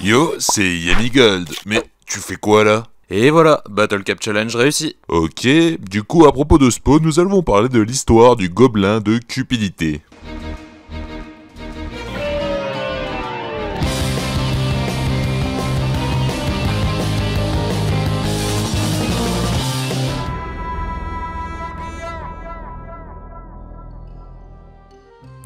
Yo, c'est Yami Gold, mais tu fais quoi là? Et voilà, Battle Cap Challenge réussi. Ok, du coup à propos de Spawn, nous allons parler de l'histoire du gobelin de cupidité.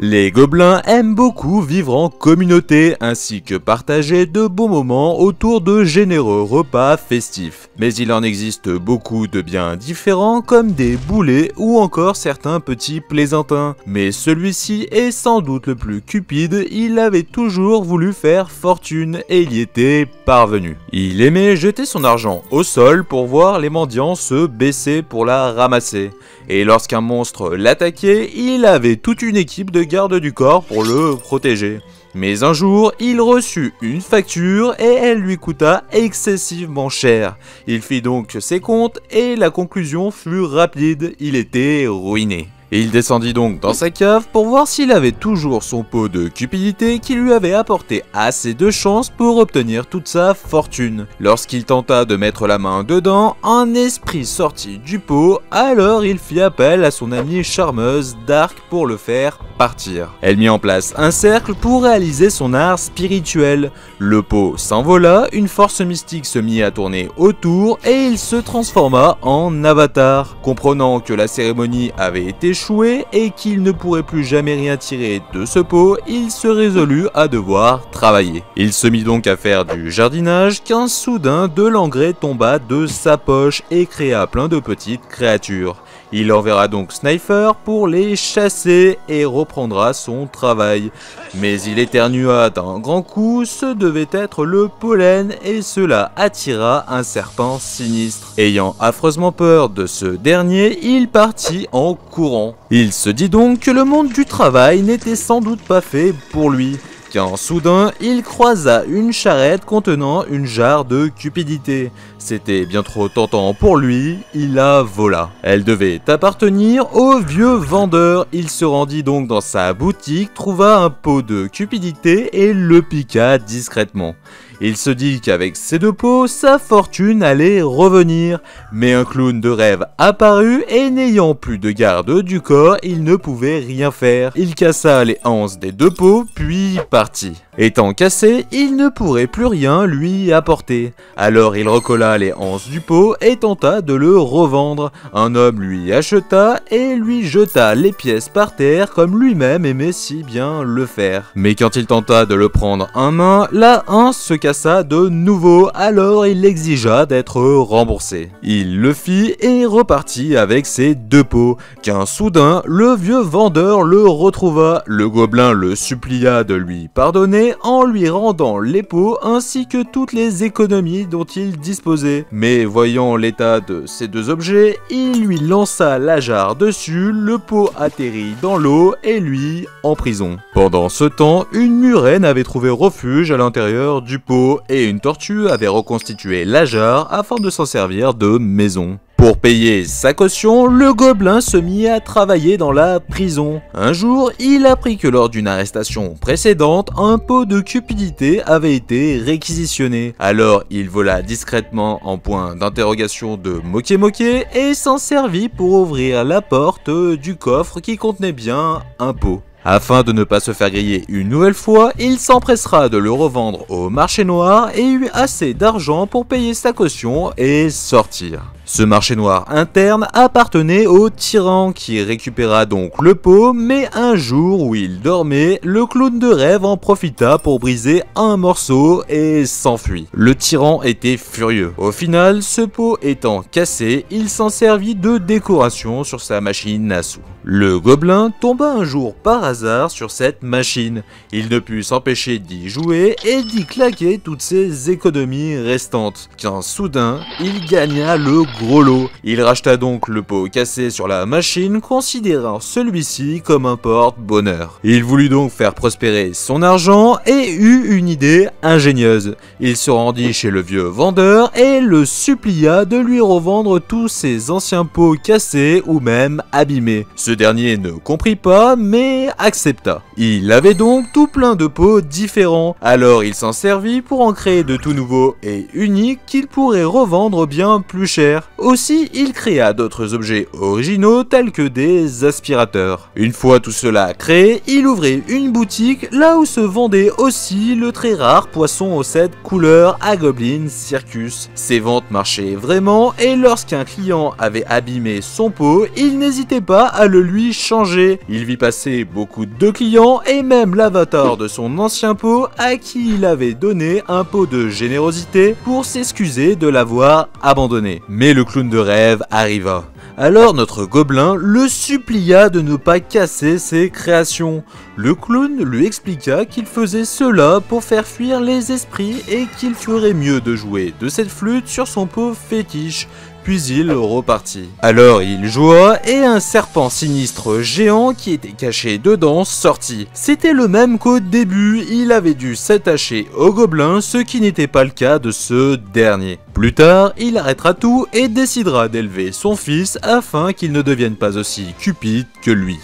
Les gobelins aiment beaucoup vivre en communauté ainsi que partager de bons moments autour de généreux repas festifs. Mais il en existe beaucoup de bien différents comme des boulets ou encore certains petits plaisantins. Mais celui-ci est sans doute le plus cupide, il avait toujours voulu faire fortune et il y était parvenu. Il aimait jeter son argent au sol pour voir les mendiants se baisser pour la ramasser. Et lorsqu'un monstre l'attaquait, il avait toute une équipe de garde du corps pour le protéger. Mais un jour, il reçut une facture et elle lui coûta excessivement cher. Il fit donc ses comptes et la conclusion fut rapide, il était ruiné. Il descendit donc dans sa cave pour voir s'il avait toujours son pot de cupidité qui lui avait apporté assez de chance pour obtenir toute sa fortune. Lorsqu'il tenta de mettre la main dedans, un esprit sortit du pot, alors il fit appel à son amie charmeuse Dark pour le faire partir. Elle mit en place un cercle pour réaliser son art spirituel. Le pot s'envola, une force mystique se mit à tourner autour et il se transforma en avatar. Comprenant que la cérémonie avait été échoué et qu'il ne pourrait plus jamais rien tirer de ce pot, il se résolut à devoir travailler. Il se mit donc à faire du jardinage quand soudain de l'engrais tomba de sa poche et créa plein de petites créatures. Il enverra donc Sniper pour les chasser et reprendra son travail. Mais il éternua d'un grand coup, ce devait être le pollen et cela attira un serpent sinistre. Ayant affreusement peur de ce dernier, il partit en courant. Il se dit donc que le monde du travail n'était sans doute pas fait pour lui. Quand soudain, il croisa une charrette contenant une jarre de cupidité. C'était bien trop tentant pour lui, il la vola. Elle devait appartenir au vieux vendeur. Il se rendit donc dans sa boutique, trouva un pot de cupidité et le piqua discrètement. Il se dit qu'avec ces deux pots, sa fortune allait revenir. Mais un clown de rêve apparut et n'ayant plus de garde du corps, il ne pouvait rien faire. Il cassa les anses des deux pots, puis partit. Étant cassé, il ne pourrait plus rien lui apporter. Alors il recolla les anses du pot et tenta de le revendre. Un homme lui acheta et lui jeta les pièces par terre comme lui-même aimait si bien le faire. Mais quand il tenta de le prendre en main, la anse se cassa de nouveau, alors il exigea d'être remboursé. Il le fit et repartit avec ses deux pots, quand soudain, le vieux vendeur le retrouva. Le gobelin le supplia de lui pardonner en lui rendant les pots ainsi que toutes les économies dont il disposait. Mais voyant l'état de ces deux objets, il lui lança la jarre dessus, le pot atterrit dans l'eau et lui en prison. Pendant ce temps, une murène avait trouvé refuge à l'intérieur du pot et une tortue avait reconstitué la jarre afin de s'en servir de maison. Pour payer sa caution, le gobelin se mit à travailler dans la prison. Un jour, il apprit que lors d'une arrestation précédente, un pot de cupidité avait été réquisitionné. Alors, il vola discrètement en point d'interrogation de Moké Moké et s'en servit pour ouvrir la porte du coffre qui contenait bien un pot. Afin de ne pas se faire griller une nouvelle fois, il s'empressera de le revendre au marché noir et eut assez d'argent pour payer sa caution et sortir. Ce marché noir interne appartenait au tyran qui récupéra donc le pot, mais un jour où il dormait, le clown de rêve en profita pour briser un morceau et s'enfuit. Le tyran était furieux. Au final, ce pot étant cassé, il s'en servit de décoration sur sa machine à sous. Le gobelin tomba un jour par hasard sur cette machine. Il ne put s'empêcher d'y jouer et d'y claquer toutes ses économies restantes. Quand soudain, il gagna le gros lot. Il racheta donc le pot cassé sur la machine, considérant celui-ci comme un porte-bonheur. Il voulut donc faire prospérer son argent et eut une idée ingénieuse. Il se rendit chez le vieux vendeur et le supplia de lui revendre tous ses anciens pots cassés ou même abîmés. Ce dernier ne comprit pas, mais accepta. Il avait donc tout plein de pots différents, alors il s'en servit pour en créer de tout nouveaux et uniques qu'il pourrait revendre bien plus cher. Aussi, il créa d'autres objets originaux tels que des aspirateurs. Une fois tout cela créé, il ouvrit une boutique là où se vendait aussi le très rare poisson aux 7 couleurs à Goblin Circus. Ses ventes marchaient vraiment et lorsqu'un client avait abîmé son pot, il n'hésitait pas à le lui changer. Il vit passer beaucoup de clients et même l'avatar de son ancien pot à qui il avait donné un pot de générosité pour s'excuser de l'avoir abandonné. Mais le clown de rêve arriva. Alors notre gobelin le supplia de ne pas casser ses créations. Le clown lui expliqua qu'il faisait cela pour faire fuir les esprits et qu'il ferait mieux de jouer de cette flûte sur son pot fétiche. Puis il repartit. Alors il joua et un serpent sinistre géant qui était caché dedans sortit. C'était le même qu'au début, il avait dû s'attacher au gobelin, ce qui n'était pas le cas de ce dernier. Plus tard, il arrêtera tout et décidera d'élever son fils afin qu'il ne devienne pas aussi cupide que lui.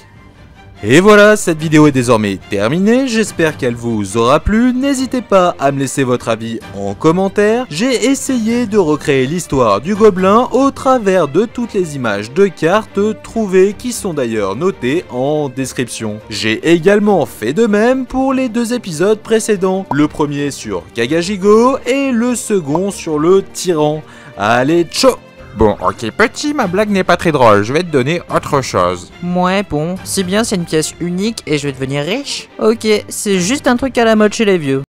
Et voilà, cette vidéo est désormais terminée, j'espère qu'elle vous aura plu, n'hésitez pas à me laisser votre avis en commentaire. J'ai essayé de recréer l'histoire du gobelin au travers de toutes les images de cartes trouvées qui sont d'ailleurs notées en description. J'ai également fait de même pour les 2 épisodes précédents, le premier sur Kagajigo et le second sur le tyran. Allez, ciao! Bon, ok petit, ma blague n'est pas très drôle, je vais te donner autre chose. Ouais, bon, c'est bien, c'est une pièce unique et je vais devenir riche. Ok, c'est juste un truc à la mode chez les vieux.